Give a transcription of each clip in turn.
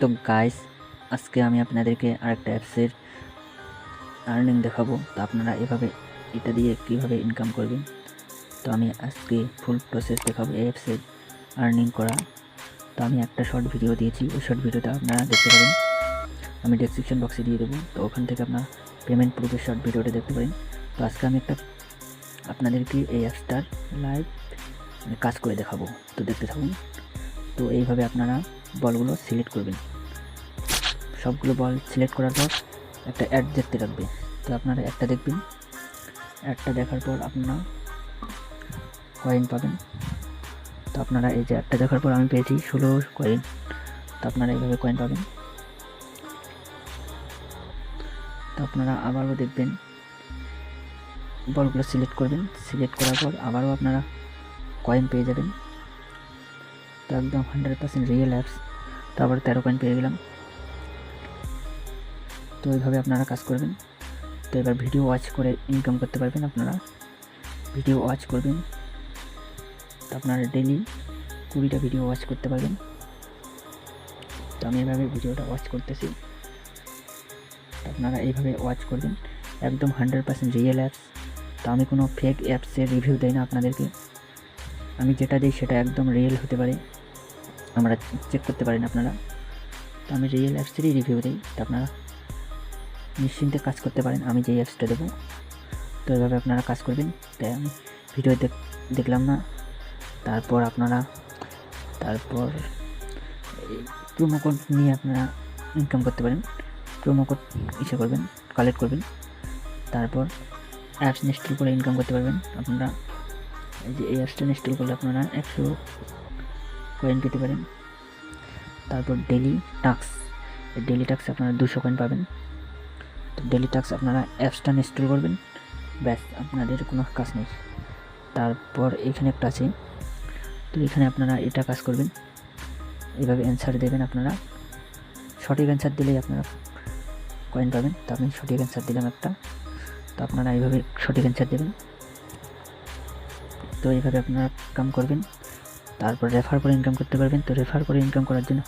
তো গাইস, আজকে আমি আপনাদেরকে আরেকটা অ্যাপসের আর্নিং দেখাবো। তো আপনারা এভাবে এটা দিয়ে কিভাবে ইনকাম করবেন, তো আমি আজকে ফুল প্রসেস দেখাবো এই অ্যাপসের আর্নিং করা। তো আমি একটা শর্ট ভিডিও দিয়েছি, ওই শর্ট ভিডিওটা আপনারা দেখতে পারেন, আমি ডেসক্রিপশন বক্সে দিয়ে দেবো। তো ওখান থেকে আপনারা পেমেন্ট প্রুফের শর্ট ভিডিওটা দেখতে পারেন। তো আজকে আমি আপনাদেরকে এই অ্যাপসটার লাইভ কাজ করে দেখাবো, তো দেখতে থাকুন। তো এইভাবে আপনারা বলগুলো সিলেক্ট করবেন। সবগুলো বল সিলেক্ট করার পর একটা অ্যাড দেখতে রাখবে, তো আপনারা একটা দেখবেন। অ্যাডটা দেখার পর আপনারা কয়েন পাবেন। তো আপনারা এই যে অ্যাডটা দেখার পর আমি পেয়েছি 16 কয়েন। তো আপনারা এইভাবে কয়েন পাবেন। তো আপনারা আবারও দেখবেন, বলগুলো সিলেক্ট করবেন, সিলেক্ট করার পর আবারও আপনারা কয়েন পেয়ে যাবেন। তো একদম 100% রিয়েল অ্যাপস। তো আবার 13 কয়েন পেয়ে গেলাম। তো এইভাবে আপনারা কাজ করবেন। তো এবার ভিডিও ওয়াচ করে ইনকাম করতে পারবেন। আপনারা ভিডিও ওয়াচ করবেন, তো আপনারা ডেলি 20টা ভিডিও ওয়াচ করতে পারবেন। তো আমি এভাবে ভিডিওটা ওয়াচ করতেছি, আপনারা এইভাবে ওয়াচ করবেন। একদম 100% রিয়েল অ্যাপস। তো আমি কোনো ফেক অ্যাপসের রিভিউ দেই না আপনাদেরকে, আমি যেটা দিই সেটা একদম রিয়েল হতে পারে, আমরা চেক করতে পারেন আপনারা। তো আমি রিয়েল অ্যাপসেরই রিভিউ দিই, তো আপনারা নিশ্চিন্তে কাজ করতে পারেন আমি যেই অ্যাপসটা দেবো। তো এভাবে আপনারা কাজ করবেন। তাই আমি ভিডিও দেখলাম না। তারপর প্রোমো কোড নিয়ে আপনারা ইনকাম করতে পারেন। প্রোমো কোড করবেন, কালেক্ট করবেন, তারপর অ্যাপস ইনস্টল করে ইনকাম করতে পারবেন। আপনারা এই যে এই অ্যাপসটা ইনস্টল করলে আপনারা 100 কয়েন পেতে পারেন। তারপর ডেলি টাস্ক আপনারা 200 কয়েন পাবেন। তো ডেলি টাস্ক আপনারা অ্যাপসটা ইনস্টল করবেন, ব্যাস, আপনাদের কোনো কাজ নেই। তারপর এখানে একটা আছে, তো এখানে আপনারা এটা কাজ করবেন, এইভাবে অ্যান্সার দেবেন। আপনারা সঠিক অ্যান্সার দিলেই আপনারা কয়েন পাবেন। তো আমি সঠিক অ্যান্সার দিলাম একটা, তো আপনারা এইভাবে সঠিক অ্যান্সার দেবেন। তো এইভাবে আপনারা কাম করবেন। তারপর রেফার করে ইনকাম করতে পারবেন। তো রেফার করে ইনকাম করার জন্য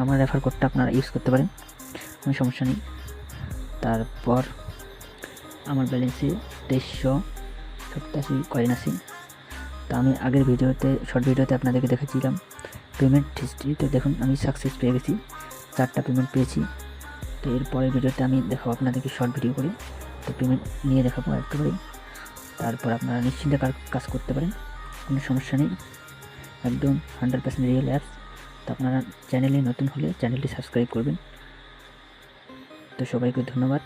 আমার রেফার কোডটা আপনারা ইউজ করতে পারেন, কোনো সমস্যা নেই। তারপর আমার ব্যালেন্সে 2387 কয়েন আছে। তো আমি আগের শর্ট ভিডিওতে আপনাদেরকে দেখাচ্ছিলাম পেমেন্ট হিস্ট্রি। তো দেখুন আমি সাকসেস পেয়ে গেছি, 4টা পেমেন্ট পেয়েছি। তো এর পরের ভিডিওতে আমি দেখাবো আপনাদেরকে শর্ট ভিডিও করে, তো পেমেন্ট নিয়ে দেখাবো একেবারে। তারপর আপনারা নিশ্চিন্তে কাজ করতে পারেন, কোনো সমস্যা নেই, একদম 100% রিয়েল অ্যাপস। তো আপনারা চ্যানেলে নতুন হলে চ্যানেলটি সাবস্ক্রাইব করবেন। তো সবাইকে ধন্যবাদ।